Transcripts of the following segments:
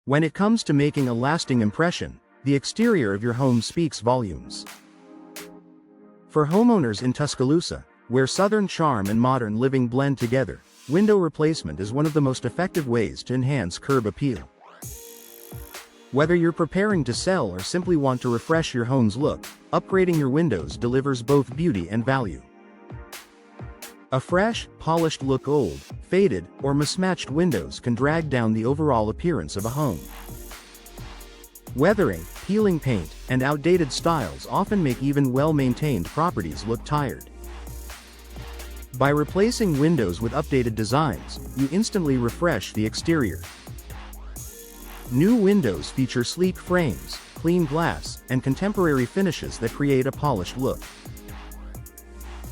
When it comes to making a lasting impression, the exterior of your home speaks volumes. For homeowners in Tuscaloosa, where Southern charm and modern living blend together, window replacement is one of the most effective ways to enhance curb appeal. Whether you're preparing to sell or simply want to refresh your home's look, upgrading your windows delivers both beauty and value. A fresh, polished look old, faded, or mismatched windows can drag down the overall appearance of a home. Weathering, peeling paint, and outdated styles often make even well-maintained properties look tired. By replacing windows with updated designs, you instantly refresh the exterior. New windows feature sleek frames, clean glass, and contemporary finishes that create a polished look.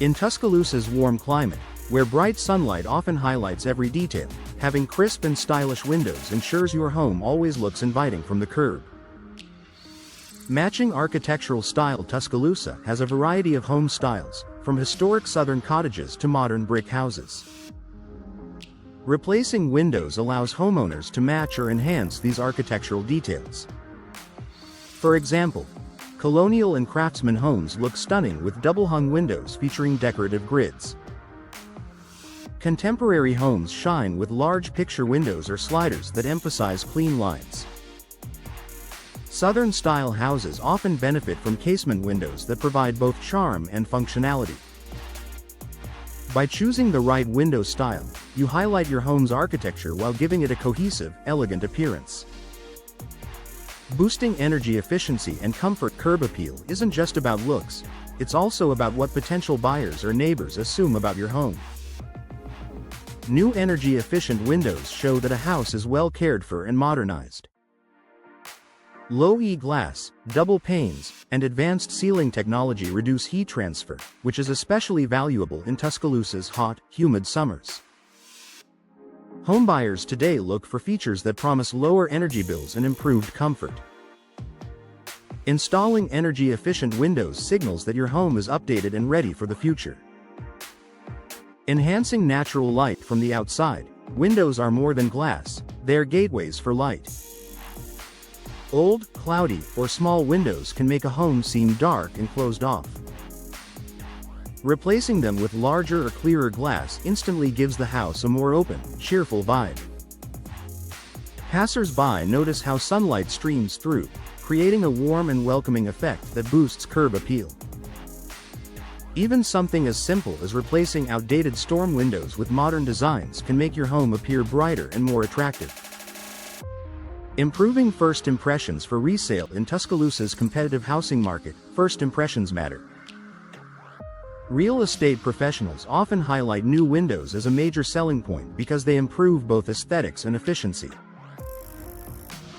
In Tuscaloosa's warm climate, where bright sunlight often highlights every detail, having crisp and stylish windows ensures your home always looks inviting from the curb. Matching architectural style, Tuscaloosa has a variety of home styles, from historic southern cottages to modern brick houses. Replacing windows allows homeowners to match or enhance these architectural details. For example, colonial and craftsman homes look stunning with double-hung windows featuring decorative grids. Contemporary homes shine with large picture windows or sliders that emphasize clean lines. Southern-style houses often benefit from casement windows that provide both charm and functionality. By choosing the right window style, you highlight your home's architecture while giving it a cohesive, elegant appearance. Boosting energy efficiency and comfort. Curb appeal isn't just about looks, it's also about what potential buyers or neighbors assume about your home. New energy-efficient windows show that a house is well cared for and modernized. Low-E glass, double panes, and advanced ceiling technology reduce heat transfer, which is especially valuable in Tuscaloosa's hot, humid summers. Homebuyers today look for features that promise lower energy bills and improved comfort. Installing energy-efficient windows signals that your home is updated and ready for the future. Enhancing natural light from the outside, windows are more than glass, they're gateways for light. Old, cloudy, or small windows can make a home seem dark and closed off. Replacing them with larger or clearer glass instantly gives the house a more open, cheerful vibe. Passers-by notice how sunlight streams through, creating a warm and welcoming effect that boosts curb appeal. Even something as simple as replacing outdated storm windows with modern designs can make your home appear brighter and more attractive. Improving first impressions. For resale in Tuscaloosa's competitive housing market, first impressions matter. Real estate professionals often highlight new windows as a major selling point because they improve both aesthetics and efficiency.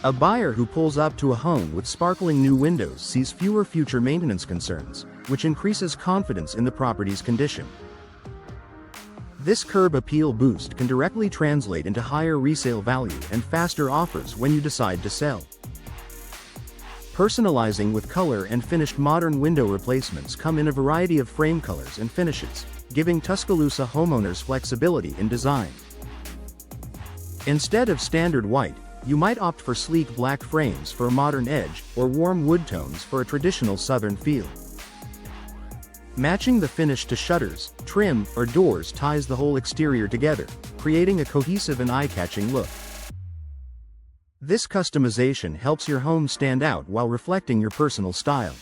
A buyer who pulls up to a home with sparkling new windows sees fewer future maintenance concerns, which increases confidence in the property's condition. This curb appeal boost can directly translate into higher resale value and faster offers when you decide to sell. Personalizing with color and finished. Modern window replacements come in a variety of frame colors and finishes, giving Tuscaloosa homeowners flexibility in design. Instead of standard white, you might opt for sleek black frames for a modern edge, or warm wood tones for a traditional southern feel. Matching the finish to shutters, trim, or doors ties the whole exterior together, creating a cohesive and eye-catching look. This customization helps your home stand out while reflecting your personal style.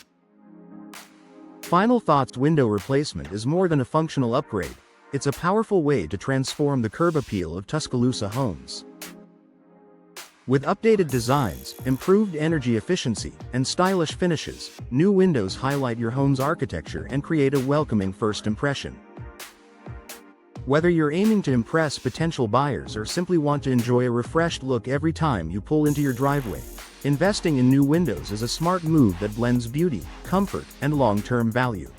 Final thoughts. Window replacement is more than a functional upgrade, it's a powerful way to transform the curb appeal of Tuscaloosa homes. With updated designs, improved energy efficiency, and stylish finishes, new windows highlight your home's architecture and create a welcoming first impression. Whether you're aiming to impress potential buyers or simply want to enjoy a refreshed look every time you pull into your driveway, investing in new windows is a smart move that blends beauty, comfort, and long-term value.